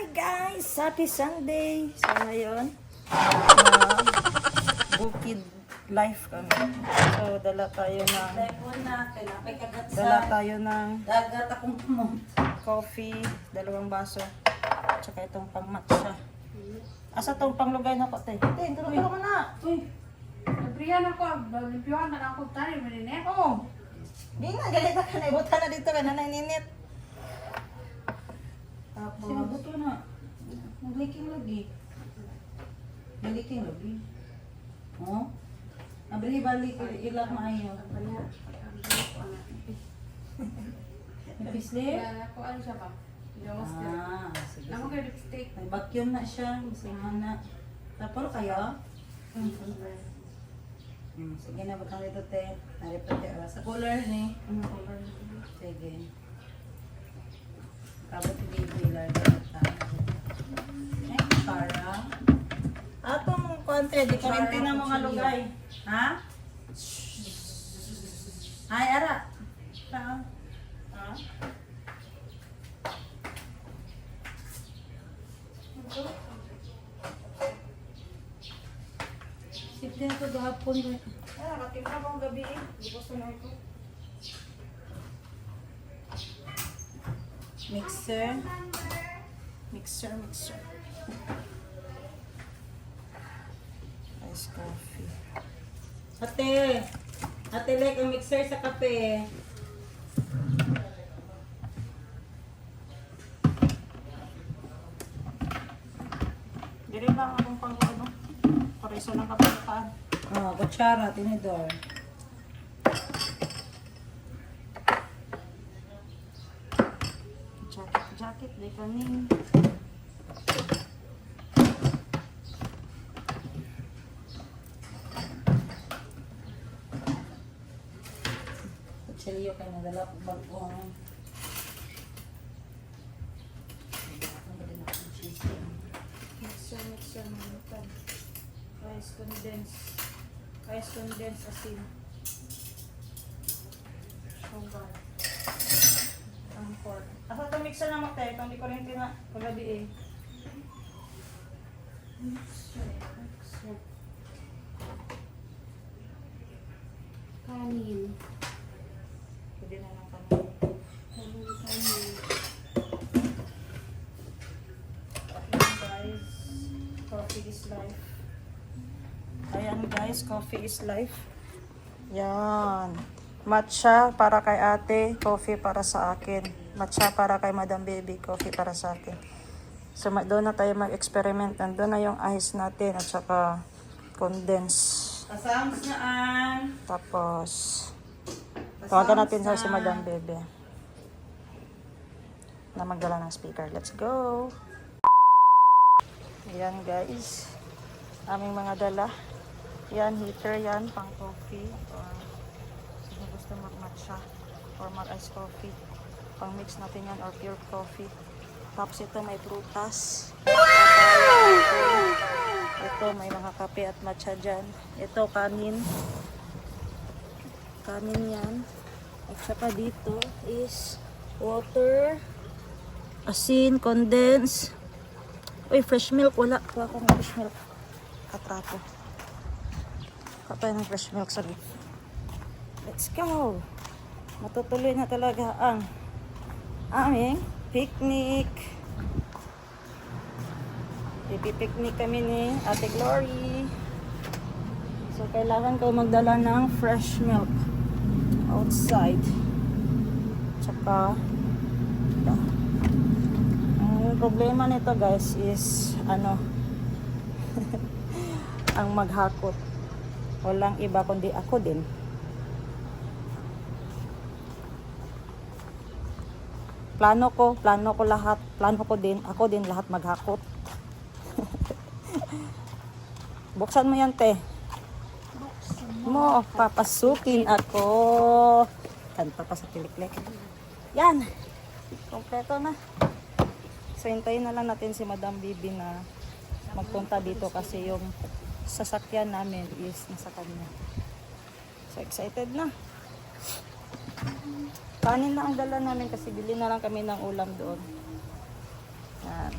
Hi guys! Happy Sunday! So ngayon, Bukid Life kami. So dala tayo ng Dagat akong kumot. coffee, 2 baso, tsaka itong pang matcha. Asa itong panglugay na ko, te? Te, tulog ka naman na! Uy, nabriyan ako. Nabriyan na ako tayo. Maninip. Oo! Di na, galit na ka na. Ibutan na dito ka na naninit. Tapos, Sinabuto na. Nagliking lagi. Nagliking lagi. Oh? Nabali-bali ko ilang maayo. Napislip? Ako ano siya ba? Sige. Ako kay lipstick. May vacuum na siya. Masama na. Tapos kayo? Sige na, butang dito te. Naripot ka. Sa cooler ni. Sige. Kabot baby larga ata. Eh, para. ato mong konti, di kurente na mga lugay. Ha? Ay, ara. Saan? Ha? Sipin ko gahapon. Ah, nakatimpla ko ang gabi eh. Di ko sunay ko. Mixer. Mixer. Ice coffee. Ate. Ate, like ang mixer sa kape. Diri lang akong pang ano. Pariso ng kapalitaan. Oh, kutsara, tinidor. Jacket, di kaning. Kutsilyo kayo nadala ko bagong. Mixer manutan. Rice condense asin. Sugar. Ang pork. Ako itong mixer na mo tayo, itong di kurente na pagabi eh. Mixer. Kanin. Pwede na lang kami. Kanin. Guys, coffee is life. Ayan guys, coffee is life. Yan. Matcha para kay ate, coffee para sa akin. Matcha para kay Madam Baby, coffee para sa akin. So doon na tayo mag-experiment. Nandun na yung ice natin at saka condense. Kasams na an. Tapos, tawagan natin sa si Madam Baby na magdala ng speaker. Let's go! Ayan guys, aming mga dala. Yan, heater yan, pang coffee. Or sino gusto mag-matcha or mag-ice coffee. Pang mix natin yan or pure coffee. Tapos ito may prutas. Ito may mga kape at matcha dyan. Ito kanin. Kanin yan. At saka dito is water, asin, condense. Uy, fresh milk. Wala. Kuha ko ng fresh milk. Katrapo. Kapay ng fresh milk sa gitna. Let's go! Matutuloy na talaga ang aming picnic. Ipipicnic kami ni Ate Glory. So, kailangan ko magdala ng fresh milk outside. Tsaka, ang problema nito guys is ang maghakot. Walang iba kundi ako din. Plano ko lahat. Plano ko din, ako din lahat maghakot. Buksan mo yan, te. Mo, papasukin ako. Kanta pa sa piliklik. Yan. Kompleto na. So, hintayin na lang natin si Madam Bibi na magpunta dito kasi yung sasakyan namin is nasa kanya. So, excited na. Kanin na ang dala namin kasi bili na lang kami ng ulam doon. Yan.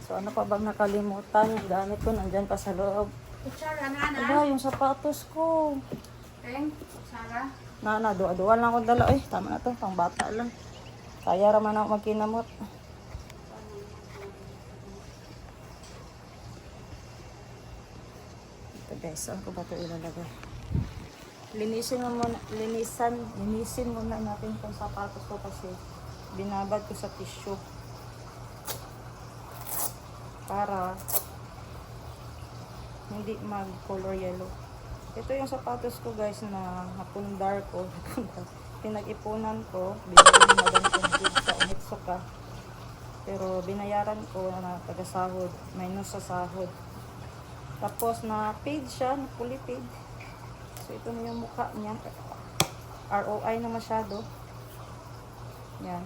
So ano pa bang nakalimutan? Yung gamit ko nandyan pa sa loob. Kutsara na na. Aba, yung sapatos ko. Teng, kutsara. Duwa lang ako dala. Tama na to, pang bata lang. Kaya raman ako magkinamot. Ito guys, saan ko ba ito ilalagay? Linisin muna natin itong sapatos ko kasi binabad ko sa tissue. Para hindi mag-color yellow. Ito yung sapatos ko guys na napundar ko. Pinag-ipunan ko. Binili ni Madam Conjig sa Onitsuka. Pero binayaran ko na taga-sahod. Minus sa sahod. Tapos na paid siya. Na fully paid. So ito na yung mukha niya. ROI na masyado. Yan.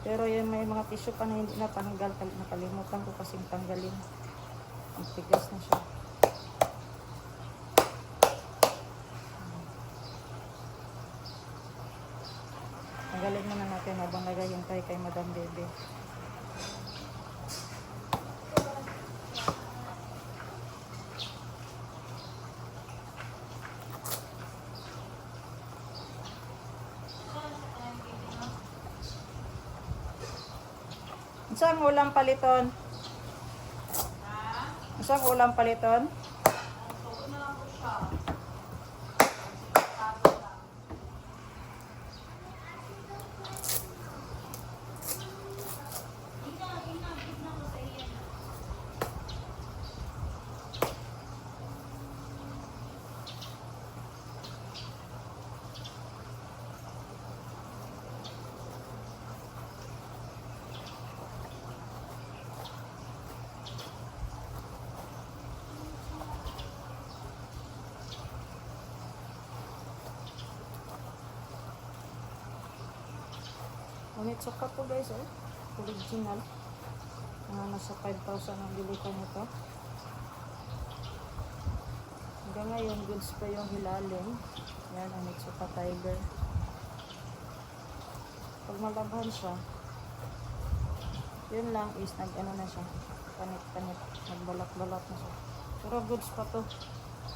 Pero yung may mga tissue pa na hindi natanggal, nakalimutan ko kasing tanggalin. Ang tigas na siya. Tanggalin muna natin habang nagayantay kay Madam Bebe. Isang ulam paliton. Isang ulam paliton. Onitsuka to guys, original. Nasa 5,000 ang bili ko nito. Hanggang ngayon, goods pa yung hilalim. Yan, Onitsuka Tiger. Pag malabhan siya, yun lang is nag-ano na siya. Panit-panit. Nagbalat-balat na siya. Pero goods pa to.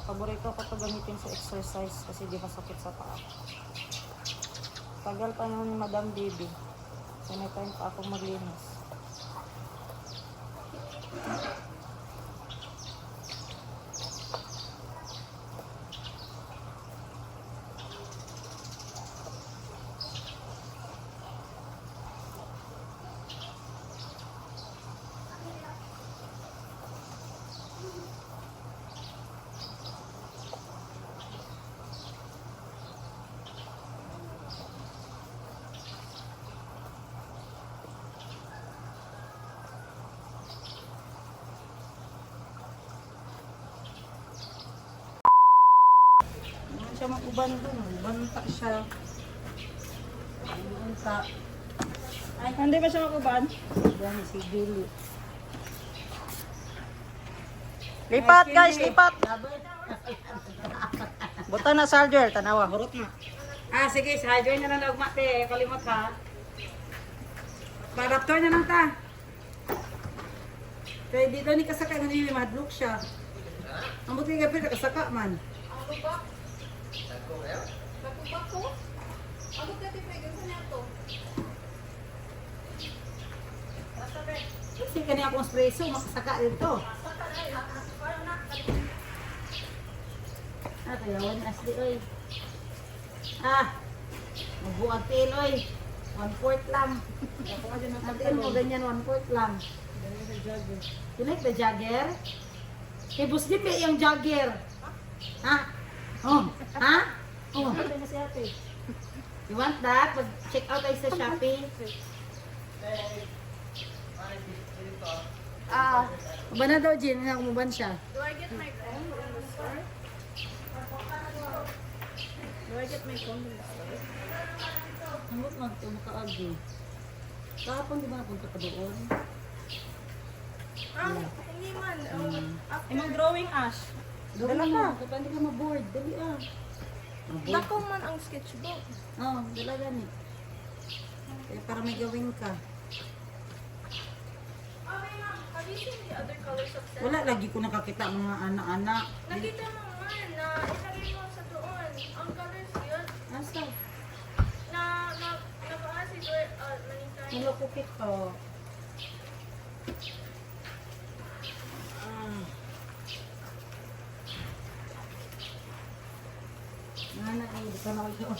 Paborito ko to gamitin sa exercise kasi di masakit sa paa. Tagal pa naman ni Madam Baby. So may time pa akong maglinis. Siya makuban doon. Banta siya. Banta. Ay, hindi ba siya makuban? Yan si Billy. Lipat guys, lipat! Buta na charger, tanawa, hurot na. Sige, charger na lang mate. Kalimot ha. Adapter na lang ta. Kaya dito ni kasaka nga niyo madlock siya. Ang buti nga pwede kasaka man. Kasi kanya akong espresso, makasaka dito. Kayawan asli oy. Magbuwag tail oy. 1/4 lang. Natin mo ganyan 1/4 lang. You like the jagger? Kay Boss Jim, yung jagger. Ha? Oh, ha? Oh. You want that? Check out tayo sa Shopee. Uban na daw, Jin. Umuban siya. Do I get my phone from the store? Do I get my phone from the store? Hangot man ito, makaagi. Kahapon di ba napunta ka doon? Hindi man. Ay, mag-drawing ash. Dala ka, kapag hindi ka ma-board. Dali Dako man ang sketchbook. Oo, dala gani. Kaya para may gawin ka. Okay, ma'am. Have you seen the other colors of Wala lagi ko nakakita mga anak-anak. Nakita mo man na ilagay mo sa doon. Ang colors yun. Asa? Nabaan si Dor, manintay. Nalukupit ko. Ah. Nana, di ka na ako.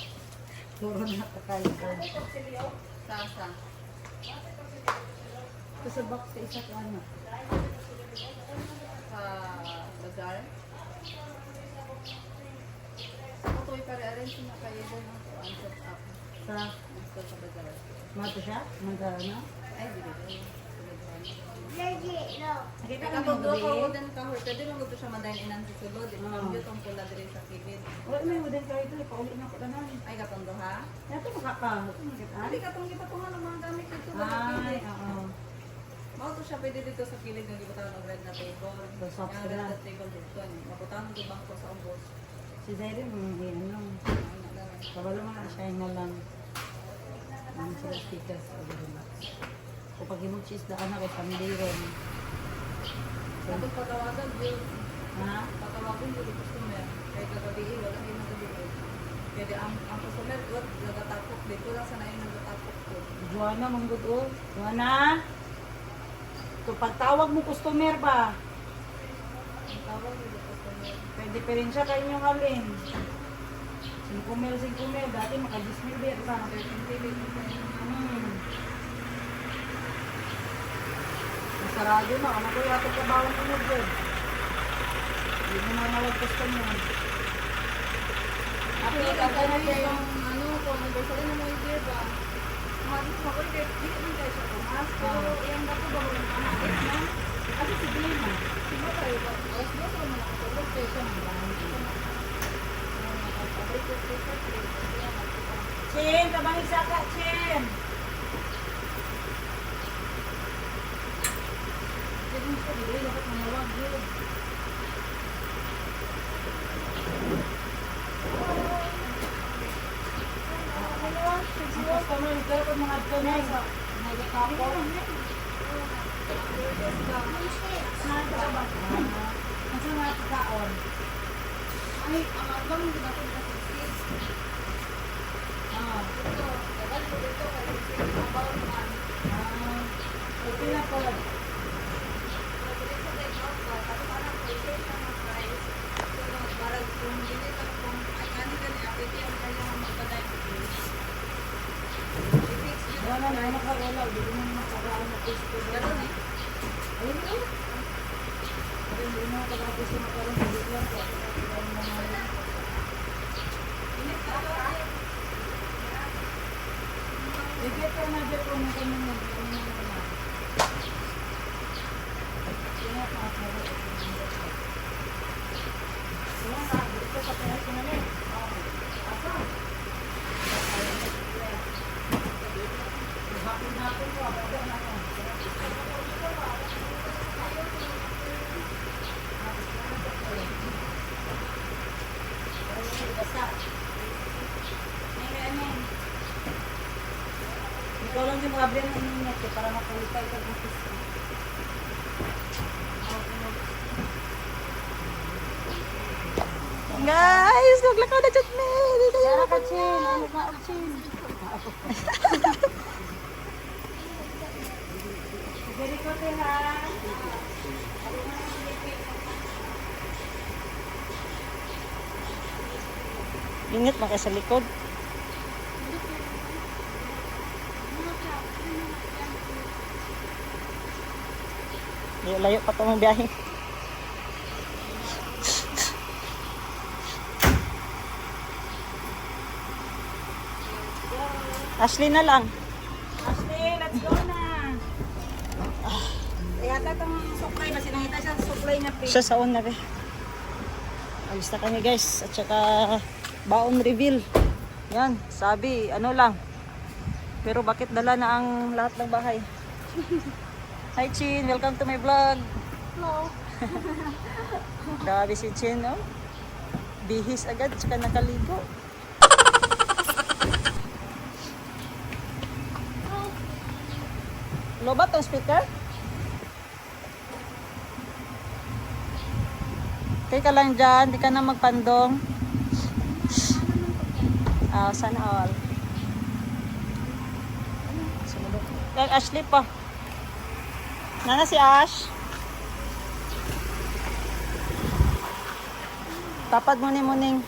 Puro na kakain ko. Sasa. Ito sa box sa isa ko ano. Sa bazar. Ako to ipare-arrange na kayo doon ang set up. Sa, Gusto sa bazar. mato siya? Magano? Ay, dili. Nakita ka Kapag ng doon ka gabi? wooden kahor, pwede lang gusto siya madayin inan sa sulod. Ang yun tong pula diri sa kilid. Wala may wooden ka ito. Pauli na ko na namin. Ay, katong doha. Ito makaka. Ito makita. Hindi katong gipatungan ng mga gamit dito sa Ay, kilid. oo. Mao to siya pwede dito sa kilid ng gibutangan og red na table. So, soft Yung sila. red na table dito. Mabutangan ng bangko sa umbos. Si Zaire, ano, Ay, nalaman. kabalo mga siya na lang. Ang sila stickers o relax. Kung pag imong cheese na anak ay Sunday ron. Kapag patawagan, yun. Ha? Patawagan yun yung customer. Kahit nagabi, wala kayo nagabi. Kaya ang customer, God, nagatapok. Dito lang sa nain nagatapok ko. Joanna, manggod o. Joanna? Kung pagtawag mo customer ba? Ang tawag yun yung customer. Pwede pa rin siya kayo yung halin. 5 mil. Dati maka-10 mil ba? Masarado na. Ano ko yata ka bawang tunog dyan? Hindi mo na nalagpas ka niya. Ako Hindi yung ka kagana ganun dyan. yung ano, kung anniversary na mo yung year ba? Mga dito mag-order, hindi naman tayo sa pumas. Pero yung dako ba mo yung anak, no? Kasi si Glenn. Sino tayo ba? Alas mo sa mga nakatulog kayo sa mga bahay. Chin, kabangig sa ka, Chin. Chin, siya, di ba? Dapat manawag yun. Ang customer, ikaw pag mga customer sa nagkakapo. Saan ka ba? Ang sa mga pagkaon. Ay, ang abang hindi natin nakasigis. Ah. Ito, tagal ko dito, kasi abaw naman. Okay na po. Wala na, nakawala. Hindi mo nakawala na gusto. Ayun na. Hindi mo nakawala gusto na parang hindi lang po. Ibig ka na dyan po na kami na. Kaya pa ako. Kaya pa, dito sa pera ko na rin. Asa? Hapon ko, abado na ako. Ikaw lang yung mag-abri ng internet eh, para makulitay ka ng piso. Guys, naglakaw na chat me. Dito yung Kaya ka, Chin. Ano ka, Chin? Very good, ha? Ingat maka sa likod. Layo pa ito mong biyahe. Ashley na lang. Ashley, let's go na. Yata itong supply ba? Sinangita siya sa supply niya, Pink. Siya sa on na rin. Alis na kami guys. At saka baon reveal. Yan, sabi, ano lang. Pero bakit dala na ang lahat ng bahay? Hi Chin, welcome to my vlog. Hello. Grabe si Chin, oh. nagbihis agad, tsaka nakaligo. Low ba tong speaker? Okay ka lang dyan, di ka na magpandong. Sana all. Kag Ashley pa. Nana si Ash. Tapad mo ni Muning.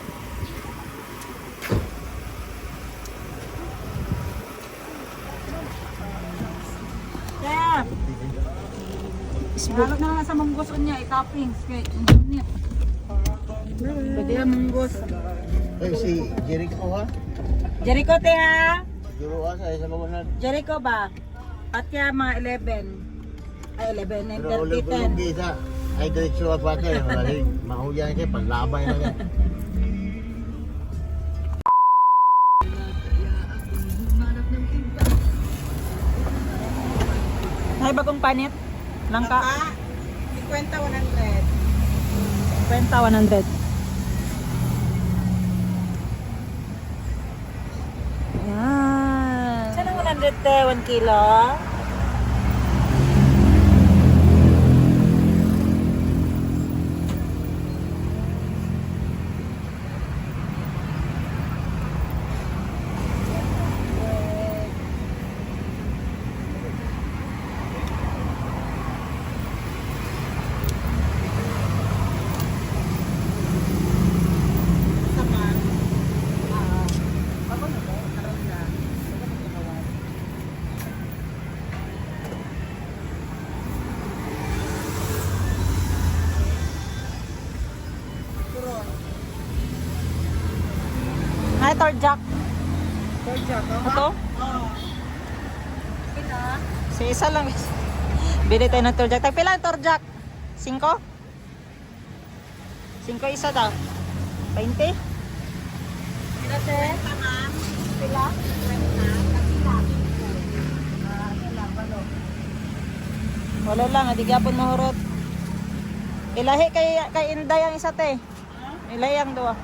Kaya, Sinalog na lang sa munggos niya, i-toppings. Kaya, init. Pwede yung munggos. Eh, si Jericho ha? Jericho, te ha? Juro sa isa mo na. Jericho ba? At kaya mga 11. Ay, 11, 9, Pero ulo 30, 10. di sa ay diretso at wakil. Maling mahuyan kayo, panlabay na yan. Ay, bagong panit? Langka? 50, 100. 50, 100. Yan. Saan ang 100 te? 1 kilo? Ay, torjak. Torjak, Ito? Si isa lang. Bili tayo ng torjak. Tagpila ang torjak? 5? 5 isa daw. 20? Pila, te? Pila? Wala lang, adi gyapon mahurot. Ilahi kay Inday ang isa te. Ilahi ang duwa.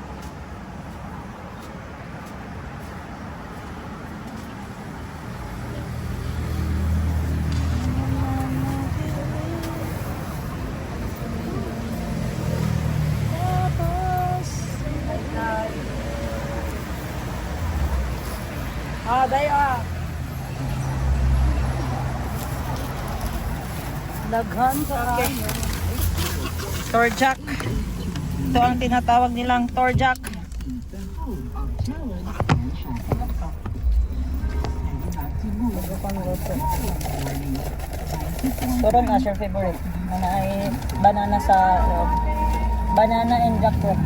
Dayo Daghan sa torjak. Ito ang tinatawag nilang torjak. Turon na your favorite. Ano ay banana sa banana and jackfruit.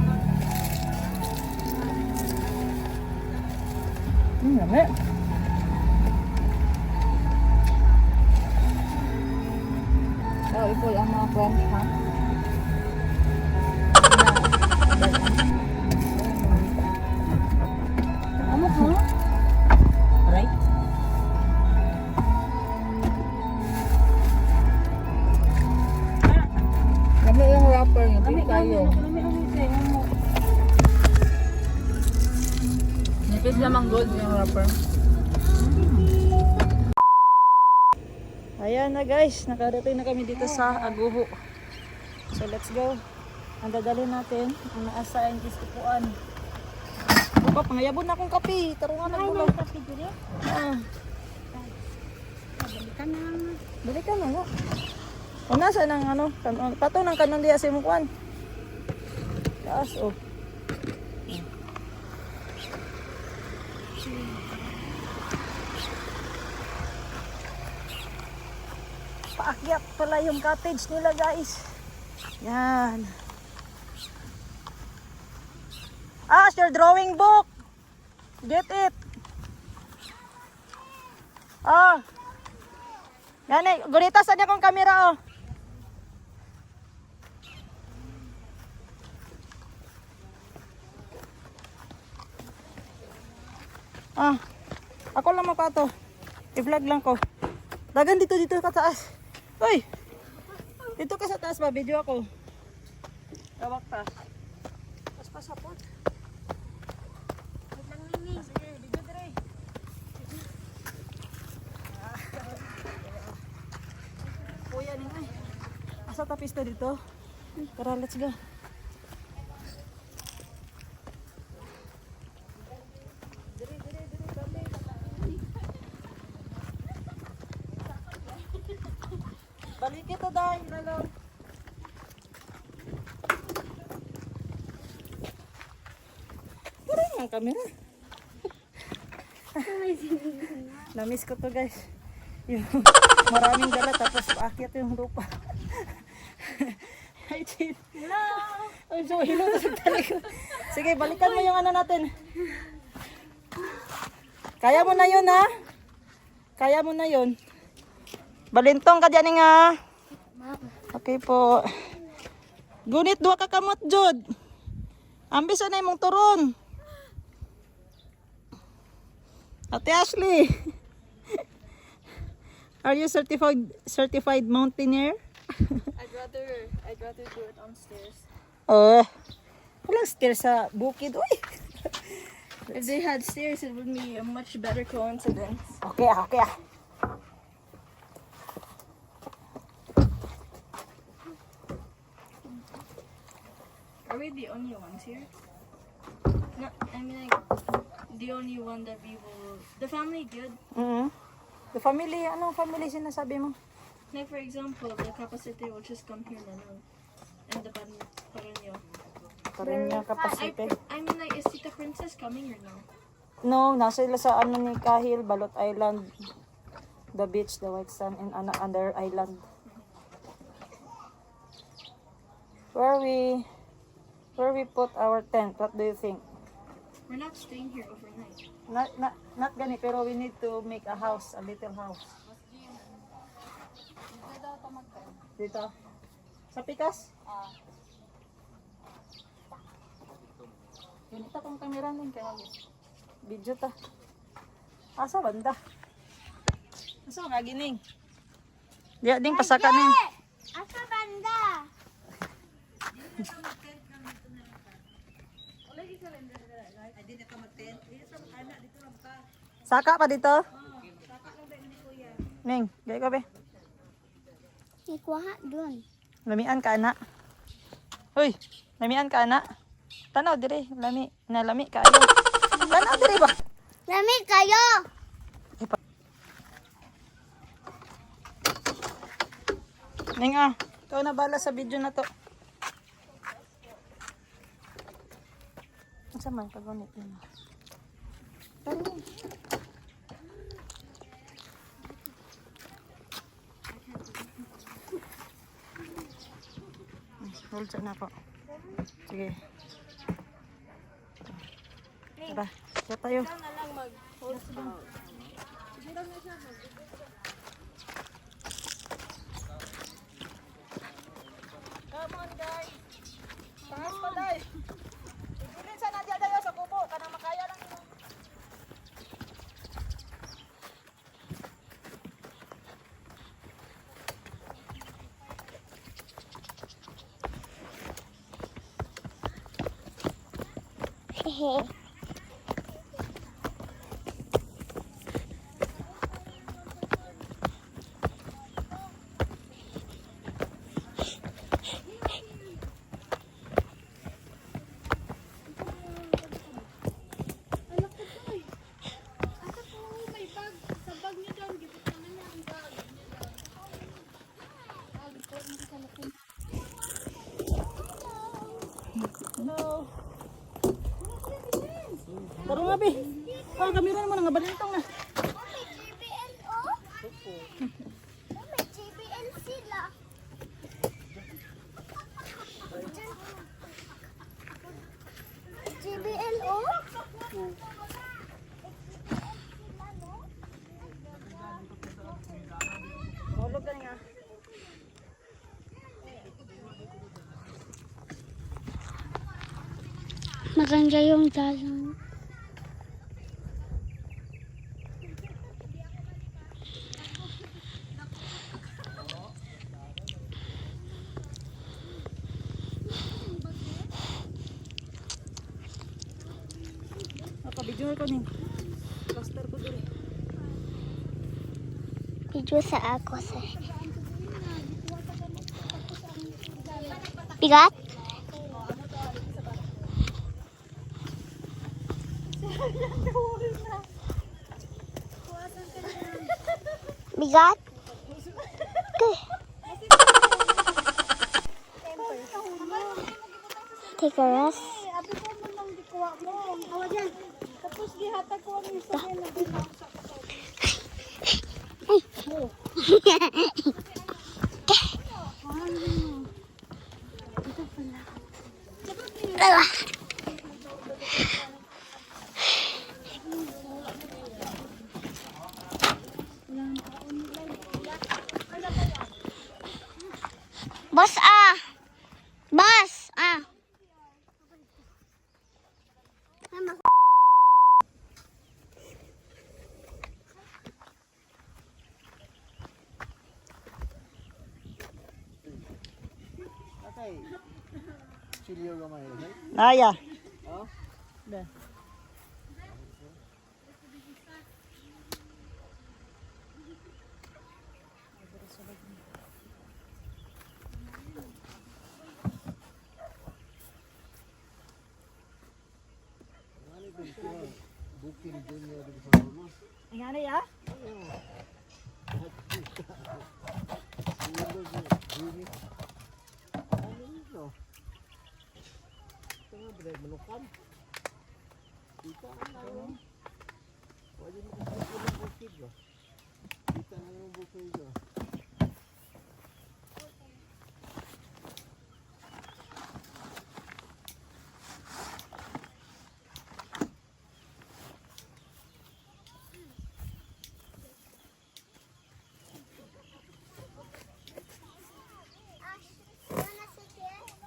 Lami. Oh, ito ang mga friends, ha? Ano ha? Right? Ano yung wrapper niya? Pili tayo. Nipis lamang gold yung wrapper. Ayan na guys, nakarating na kami dito sa Aguho. So let's go. Ang dadalhin natin, ang na-assign is upuan. Opa, pangayabon na akong kape. Tarungan na bulo. Kape dito? Balik ka na nga. O nasa ng ano, pato ng kanon diya sa imukuan. Taas oh. Paakyat pala yung cottage nila guys. Yan. Ash, your drawing book. Get it. Ah. Yan eh, gurita sa niya kong kamera oh. Ah. Ako lang mapato. I-vlog lang ko. Dagan dito ka taas. Uy! Dito ka sa taas ba? Video ako. Tawag pa. Pas. sapot. Sige, video dire. Kuya ning ay. Asa ta pista dito? Tara, let's go. Balik kita dahil lalo. Tara ang camera. Na-miss ko to guys. Yung maraming dala tapos paakyat yung lupa. Hi, Chin. Hello! Ay, so hello sa talikod. Sige, balikan mo yung ano natin. Kaya mo na yun, ha? Kaya mo na yun. Balintong ka dyan nga. Okay po. Gunit, duha ka kamot, Jod. Ambis na mong turon. Ate Ashley. Are you certified mountaineer? I'd rather do it on stairs. Oh. Walang stairs sa bukid. Uy. If they had stairs, it would be a much better coincidence. Okay, okay. Are we the only ones here? No, I mean like the only one that we will. The family good. The family, anong family sinasabi mo? Like for example, the Capacete will just come here na lang. And the Paranyo. Parinyo Kapasite. I mean like, is Tita Princess coming or no? No, nasa sila sa ano ni Kahil, Balot Island. The beach, the White Sand, and under island. Where we put our tent, what do you think? We're not staying here overnight. Not gani, pero we need to make a house, a little house. Dito? Sa Pikas? Ganito kong kamera nun, kaya video ta. Asa banda? Asa nga gining? Diya ding pasaka ning. Asa banda? Saka pa dito? Ning, gay ko be. Ikuha dun. Lamian ka ana. Hoy, lamian ka ana. Tanaw dire, nalami kayo. Tanaw dire ba? Lami kayo! Ning ikaw na bala sa video na to. Asa man pagunit mo? Hold sa na po. Sige. Tara, siya tayo. Na lang mag-hold out. Come on guys. Taas pa dai. Igulin sa nadya dayo sa kubo kanang makaya lang. Hello. Taro nga be. Oh, kamera mo nga balintong na. May GBL o? May GBL sila. GBL o? Hulog ka nga. Maganda yung dalang. Video ko ning. Plaster ko diri. Video sa ako sa. Bigat? Bigat? Take a rest. Boss ah. Boss ah. Okay. Chilio gamay, okay? Naya. Oh? Da. Booking junior di sana mo. Ngani ya? Tengah berat menukan. Kita nak. Wajib kita bukit jo. Kita nak bukit jo.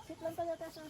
Sit lang tayo tayo.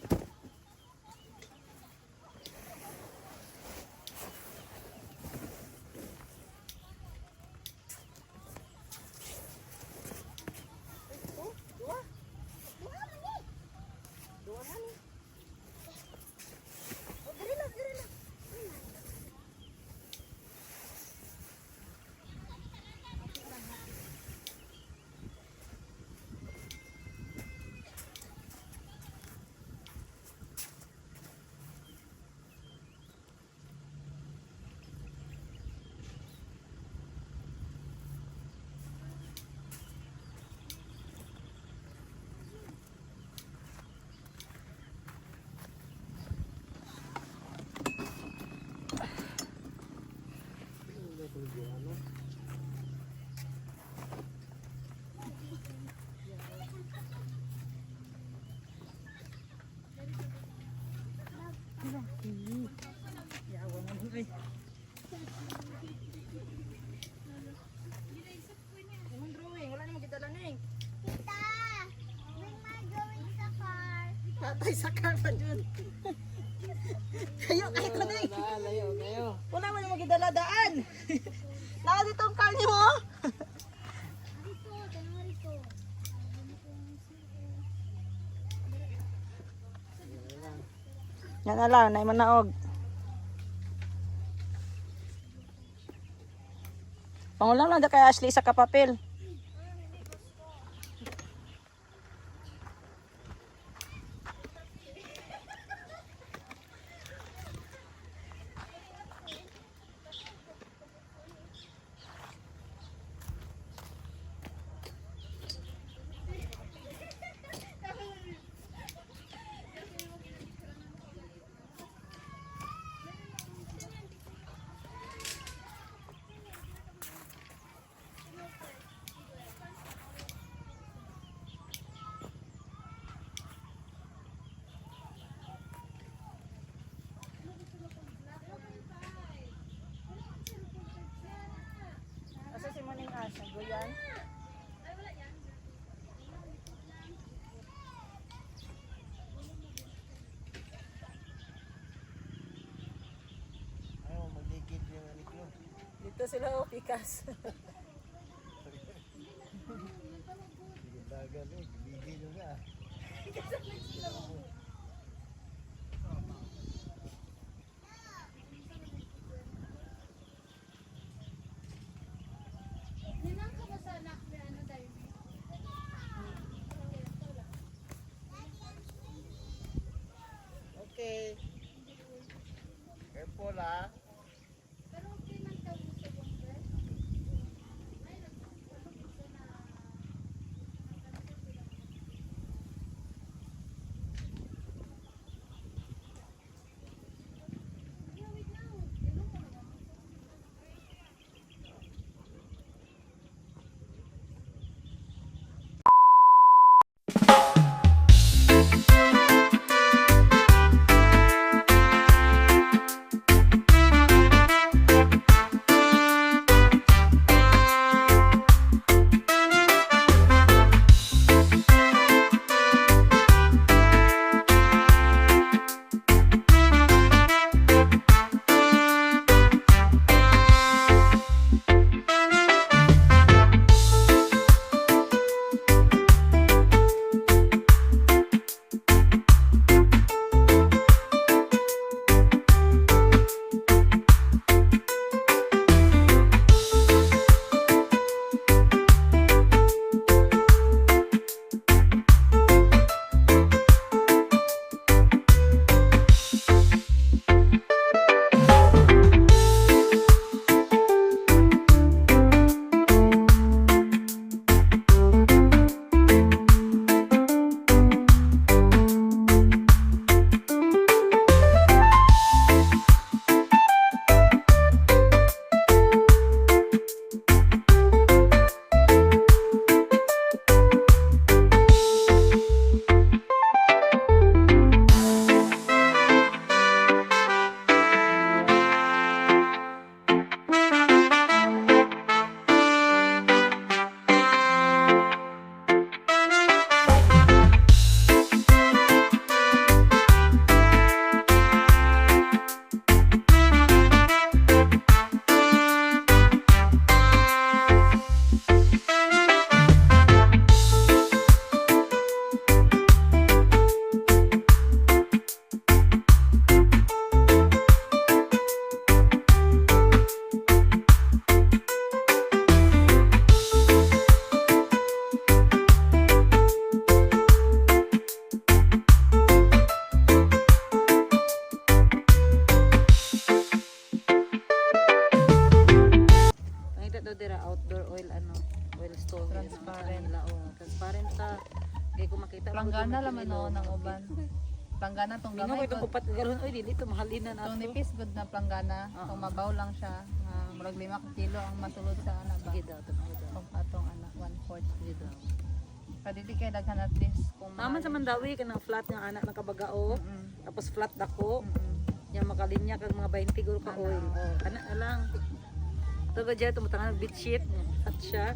Tita, bring my drawing sa car. Patay sa car pa dun. Kayo, kayo ko na eh. Layo, layo. Wala mo na magdaladaan. Naka dito ang car niyo mo. Dito, tanong dito. Yan na lang, na manaog. Pangulang lang da kay Ashley sa kapapel. Asa si Maning Asa? Goyan? Ayaw, magdikit yung anik mo. Dito sila o pikas. Dagan eh, bigi juga. ah. outdoor oil oil store Transparent. transparent ta kay kung makita Planggana laman no ng uban. Planggana tong gamay gamay itong ko. upat galon oy dili to mahalin na Tong nato nipis good na planggana, tong mabaw lang siya. Murag 5 ka kilo ang masulod sa ana ba. sige daw tanaw daw Tong atong ana 1/4. sige daw Kadili kay daghan at least kung naman sa Mandawi kanang flat nga anak ng kabagao tapos flat dako yang makalinya kag mga 20 guro ka oil ana lang to ba dyan tumutangan ng bead sheet at siya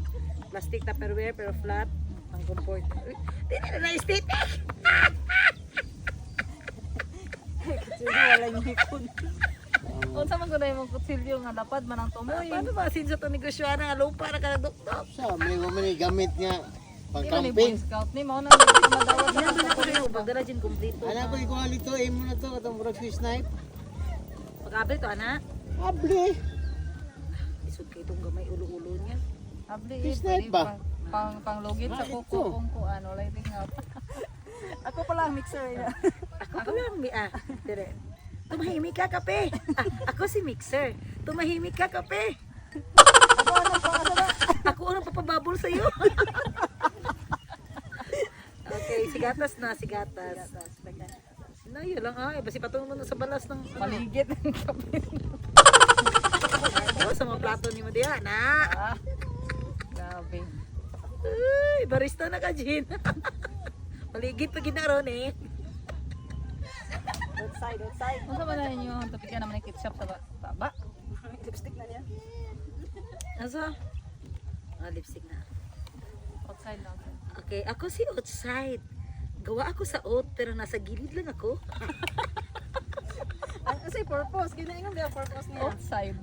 plastic tupperware pero flat ang comfort di na na-state kasi wala ngipon. unsa man gud imong kutsilyo nga dapat man ang tumoy. Paano ba sinsa to negosyohan nga lupa na ka doktor? Sa may mga gamit nga pang Di man ni camping. Boy Scout ni mao na madawat Yan ba na ko rin pagdala dyan kumplito. Ana ko ikuha dito imo na to atong murag fish knife. Pag-abri to ana. Able. Isod kay itong gamay ulo-ulo niya. Abli Fish pwede knife ba? panglugit sa Ah, kuko ito. kung kuan walay tingap. Ako pala ang mixer ya. Ako lang dire. Tumahimik ka kape. Ako si mixer. Tumahimik ka kape. Ako ano papababol sa iyo. Okay, sigatas na, sigatas. Na yun lang basi patungo mo na sa balas ng Paligid ng kape. sa mga plato ni mo diha na. Grabe. Uy, barista na ka, Jean. Maligid pa ginaron eh. Outside. Unsa man na ninyo tapikan naman ng ketchup sa baba? Lipstick na niya. Asa? Lipstick na. Outside lang. Okay, ako si outside. Gawa ako sa out, pero nasa gilid lang ako. Kasi purpose, ginaingon ba ang purpose niya? Outside.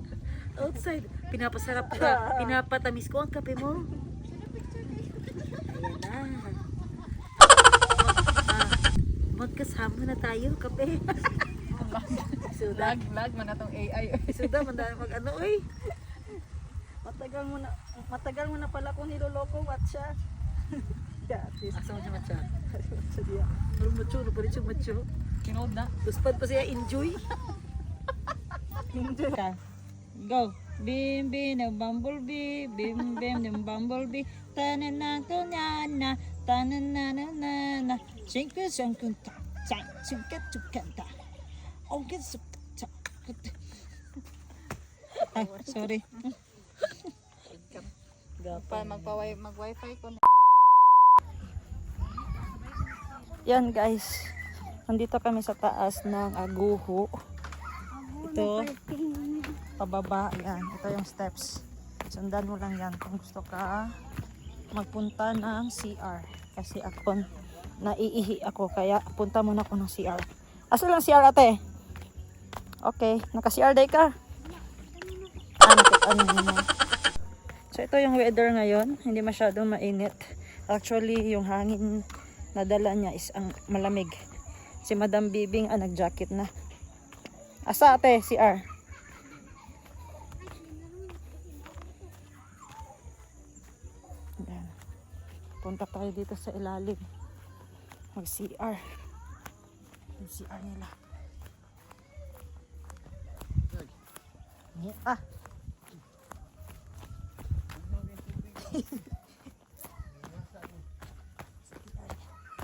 Outside. Pinapasarap ka. Pinapatamis ko ang kape mo. Ayan na. Magkasama na tayo, kape. Suda. Lag man natong AI. Suda, mandaan mag-ano, oy. Matagal mo na pala kung niloloko, what siya? Asa mo siya matcha? Pero macho, no pa rin siya macho. Tinood na. Tuspad pa siya, enjoy. Ka. Go. Bim bim ng bumblebee, bim bim ng bumblebee. Tanana tanana, tanana. Singka sangkun ta, singka tukanta. Okay, sorry. Mag-wifi ko na. Yan guys. Nandito kami sa taas ng Aguho. Ito. Pababa. Yan. Ito yung steps. Sundan mo lang yan kung gusto ka magpunta ng CR. Kasi ako naiihi ako. Kaya punta muna ako ng CR. Asa lang CR ate? Okay. Naka-CR day ka? Ano naman. So ito yung weather ngayon. Hindi masyadong mainit. Actually yung hangin na dala niya is ang malamig. Si Madam Bibing nag-jacket na. Asa ate, CR? Ayan. Punta tayo dito sa ilalim. Mag-CR. Yung CR nila. Ah.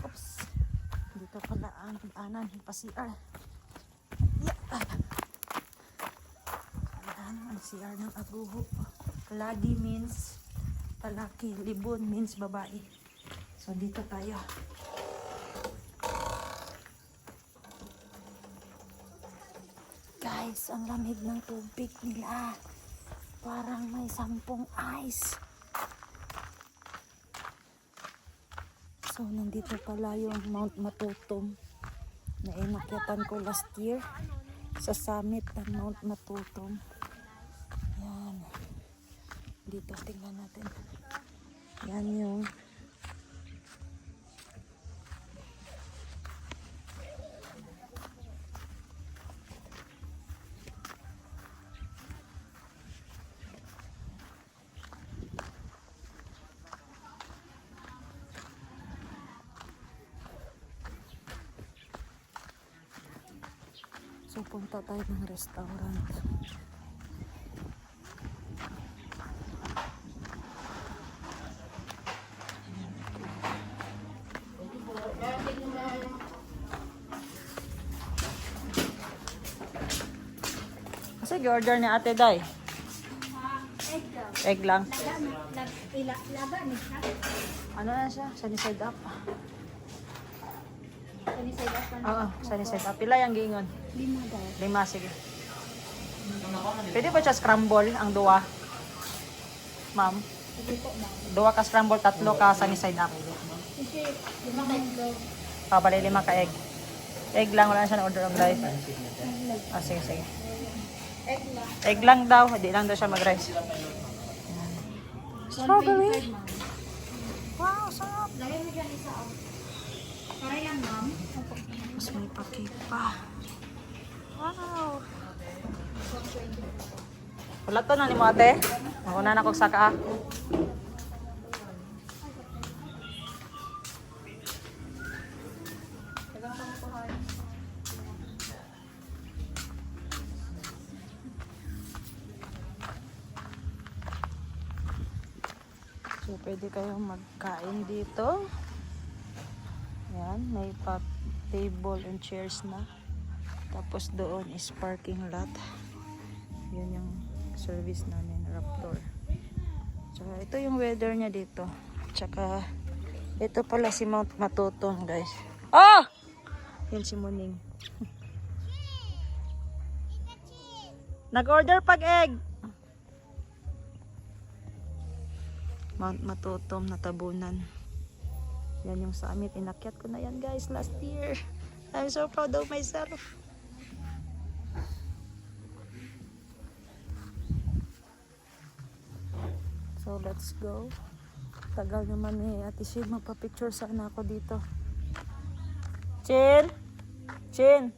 Oops. Dito pala ang pag-anan pa CR. Yeah. Ang CR ng Aguho. Kaladi means palaki. Libon means babae. So dito tayo. Guys, ang lamig ng tubig nila. Parang may 10 ice. So, nandito pala yung Mount Matutom na inakyatan ko last year sa summit ng Mount Matutom. Yan. Dito, tingnan natin. Yan yung so, punta tayo ng restaurant. Kasi order ni Ate Day. Egg lang. Ano na siya? Sunny side up. Oo, sunny side up. Pila yung gingon? 5 sige. Pwede ba siya scramble ang duwa? Ma'am? Duwa ka scramble, 3 ka sunny side up. Pabali 5 ka egg. Egg lang, wala na siya na order ng rice. Ah, sige, sige. Egg lang daw, hindi lang daw siya mag-rice. Strawberry? Wow, sarap. Mas may pakik pa. Wow. Wala to na ni mo ate. Mauna na kong saka. So, pwede kayong magkain dito. Yan, may table and chairs na. Tapos doon is parking lot. Yun yung service namin, Raptor. Tsaka ito yung weather niya dito. Tsaka ito pala si Mount Matutom, guys. Oh! Yun si Muning. Nag-order pag egg. Mount Matutom na tabunan. Yan yung summit. Inakyat ko na yan guys last year. I'm so proud of myself. So let's go. Tagal naman ni Ate Shin. Magpa-picture sana ako dito. Chin! Chin!